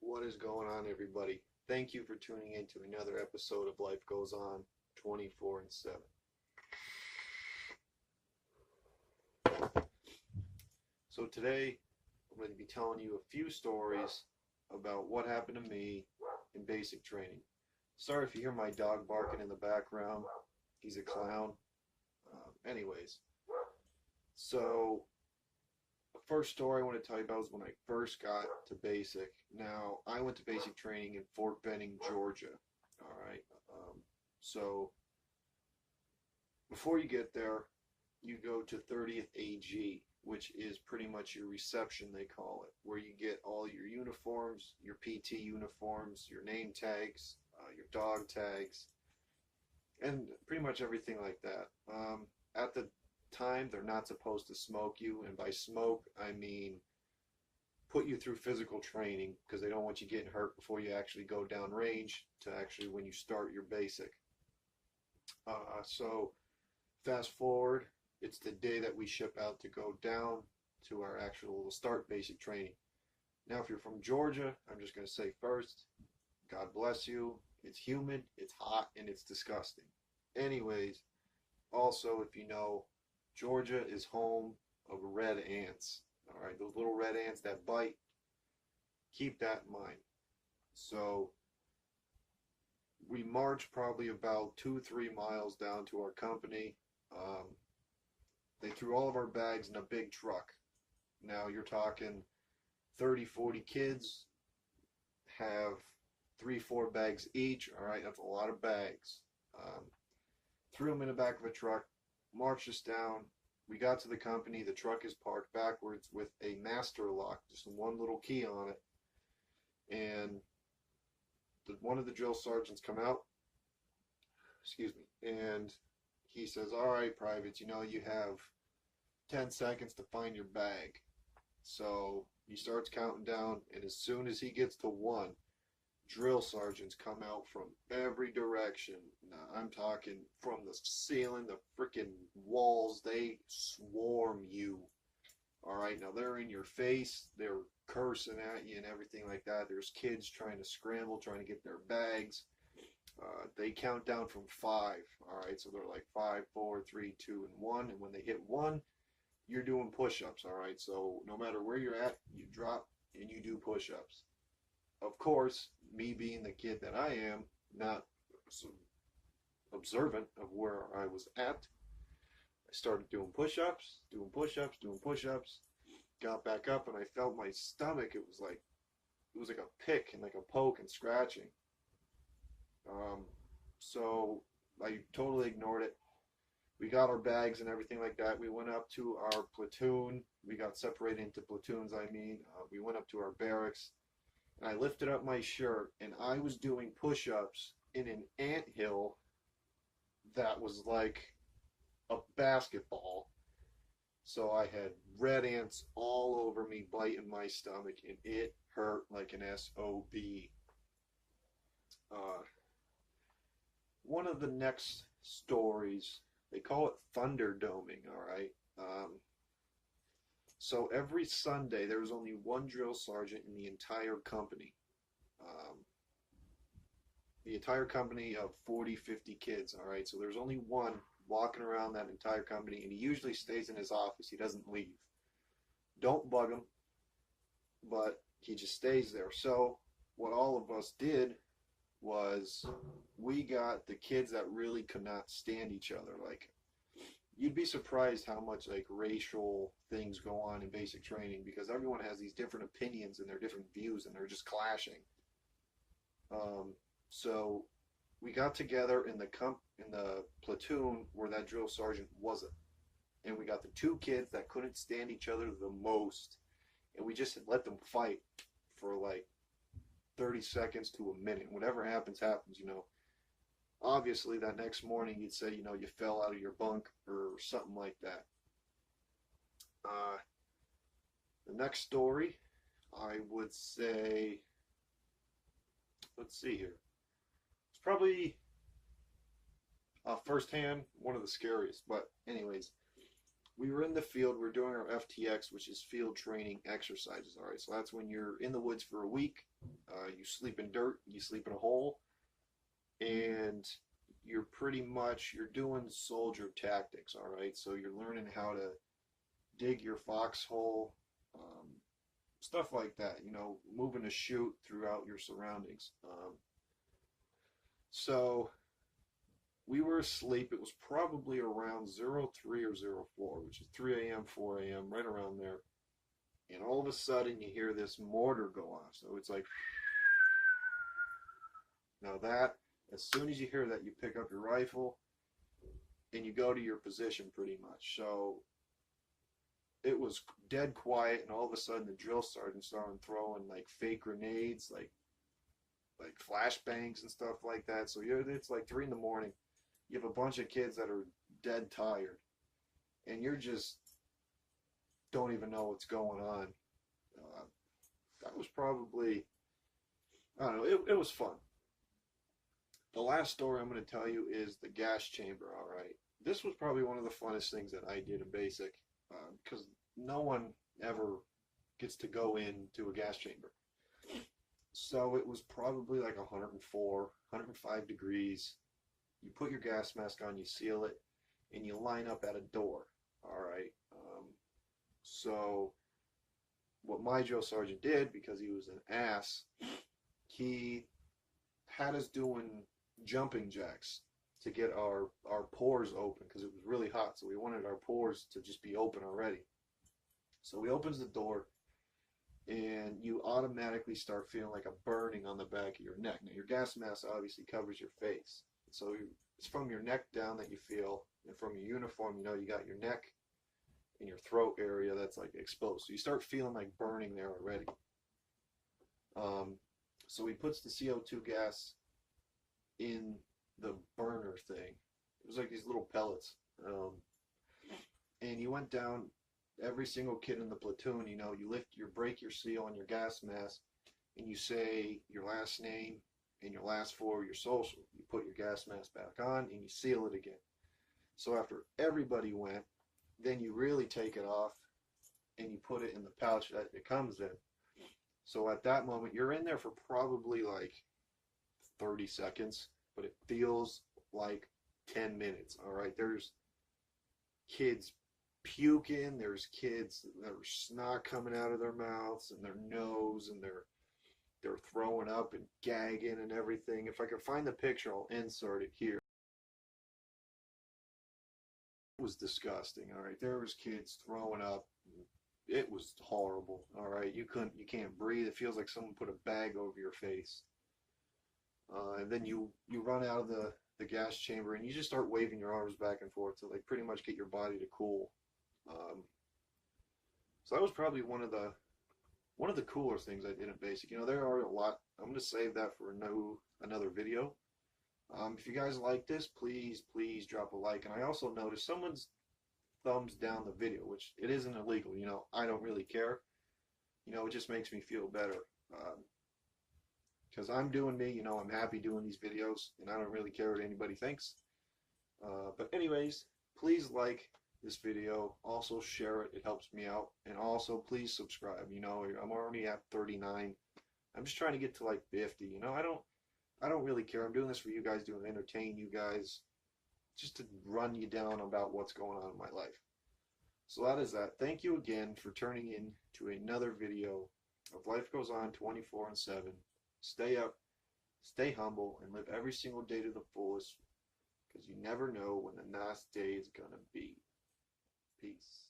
What is going on, everybody? Thank you for tuning in to another episode of Life Goes On 24 and 7. So today, I'm going to be telling you a few stories about what happened to me in basic training. Sorry if you hear my dog barking in the background. He's a clown. Anyways, so the first story I want to tell you about is when I first got to basic. Now, I went to basic training in Fort Benning, Georgia. All right. So before you get there, you go to 30th AG, which is pretty much your reception, they call it, where you get all your uniforms, your PT uniforms, your name tags, your dog tags, and pretty much everything like that. At the time, they're not supposed to smoke you, and by smoke, I mean put you through physical training, because they don't want you getting hurt before you actually go down range to actually when you start your basic. So fast forward, it's the day that we ship out to go down to our actual start basic training. Now, if you're from Georgia, I'm just going to say first, God bless you. It's humid, it's hot, and it's disgusting. Anyways, also, if you know, Georgia is home of red ants. All right, those little red ants that bite. Keep that in mind. So we marched probably about 2-3 miles down to our company. They threw all of our bags in a big truck. Now you're talking 30-40 kids have 3-4 bags each. All right, that's a lot of bags. Threw them in the back of a truck, marched us down. We got to the company. The truck is parked backwards with a master lock, just one little key on it. And one of the drill sergeants come out, excuse me, and he says, all right, privates, you know, you have 10 seconds to find your bag. So he starts counting down, and as soon as he gets to 1, drill sergeants come out from every direction. Now, I'm talking from the ceiling, the freaking walls. They swarm you. All right, now they're in your face. They're cursing at you and everything like that. There's kids trying to scramble, trying to get their bags. They count down from 5. All right, so they're like 5, 4, 3, 2, and 1. And when they hit 1, you're doing push-ups. All right, so no matter where you're at, you drop and you do push-ups. Of course, me being the kid that I am, not so observant of where I was at, I started doing push-ups, doing push-ups, doing push-ups, got back up, and I felt my stomach. It was like a pick and like a poke and scratching. So I totally ignored it. We got our bags and everything like that. We went up to our platoon. We got separated into platoons, we went up to our barracks. And I lifted up my shirt, and I was doing push-ups in an anthill that was like a basketball. So I had red ants all over me, biting my stomach, and it hurt like an SOB. One of the next stories, they call it thunderdoming, all right? So every Sunday, there was only one drill sergeant in the entire company. The entire company of 40, 50 kids, all right? So there's only one walking around that entire company, and he usually stays in his office. He doesn't leave. Don't bug him, but he just stays there. So what all of us did was we got the kids that really could not stand each other. Like, you'd be surprised how much like racial things go on in basic training, because everyone has these different opinions and their different views, and they're just clashing. So we got together in the platoon where that drill sergeant wasn't, and we got the 2 kids that couldn't stand each other the most, and we just let them fight for like 30 seconds to a minute. Whatever happens, happens, you know. Obviously, that next morning, you'd say, you know, you fell out of your bunk or something like that. The next story, I would say, let's see here. It's probably firsthand one of the scariest. But anyways, we were in the field. We're doing our FTX, which is field training exercises. All right, so that's when you're in the woods for a week. You sleep in dirt, you sleep in a hole, and you're doing soldier tactics. All right, so you're learning how to dig your foxhole, stuff like that. Moving a chute throughout your surroundings. So we were asleep. It was probably around 03 or 04, which is 3 a.m., 4 a.m., right around there. And all of a sudden, you hear this mortar go off. So it's like, now that, as soon as you hear that, you pick up your rifle and you go to your position pretty much. So it was dead quiet, and all of a sudden, the drill sergeant started throwing like fake grenades, like flashbangs and stuff like that. So it's like 3 in the morning. You have a bunch of kids that are dead tired, and you're just don't even know what's going on. That was probably, I don't know, it was fun. The last story I'm going to tell you is the gas chamber, all right? This was probably one of the funnest things that I did in basic, because no one ever gets to go into a gas chamber. So it was probably like 104, 105 degrees. You put your gas mask on, you seal it, and you line up at a door, all right? So what my drill sergeant did, because he was an ass, he had us doing jumping jacks to get our pores open, because it was really hot, so we wanted our pores to just be open already. So he opens the door, and you automatically start feeling like a burning on the back of your neck. Now, your gas mask obviously covers your face, so it's from your neck down that you feel, and from your uniform, you got your neck and your throat area that's like exposed. So you start feeling like burning there already. So he puts the CO2 gas in the burner thing. It was like these little pellets. And you went down, every single kid in the platoon, you break your seal on your gas mask, and you say your last name and your last 4 of your social. You put your gas mask back on, and you seal it again. So after everybody went, then you really take it off, and you put it in the pouch that it comes in. So at that moment, you're in there for probably like 30 seconds, but it feels like 10 minutes, all right? There's kids puking, there's kids that are snot coming out of their mouths and their nose, and they're throwing up and gagging and everything. If I can find the picture, I'll insert it here. It was disgusting, all right? There was kids throwing up. It was horrible, all right? You can't breathe. It feels like someone put a bag over your face. And then you run out of the gas chamber, and you just start waving your arms back and forth to like pretty much get your body to cool. So that was probably one of the cooler things I did in basic. There are a lot. I'm going to save that for another video. If you guys like this, please drop a like. And I also noticed someone's thumbs down the video, which it isn't illegal. I don't really care. It just makes me feel better. Because I'm doing me, I'm happy doing these videos, and I don't really care what anybody thinks. But anyways, please like this video. Also share it. It helps me out. And also please subscribe. I'm already at 39. I'm just trying to get to like 50. I don't really care. I'm doing this for you guys, to entertain you guys, just to run you down about what's going on in my life. So that is that. Thank you again for turning in to another video of Life Goes On 24/7. Stay up, stay humble, and live every single day to the fullest, because you never know when the last day is going to be. Peace.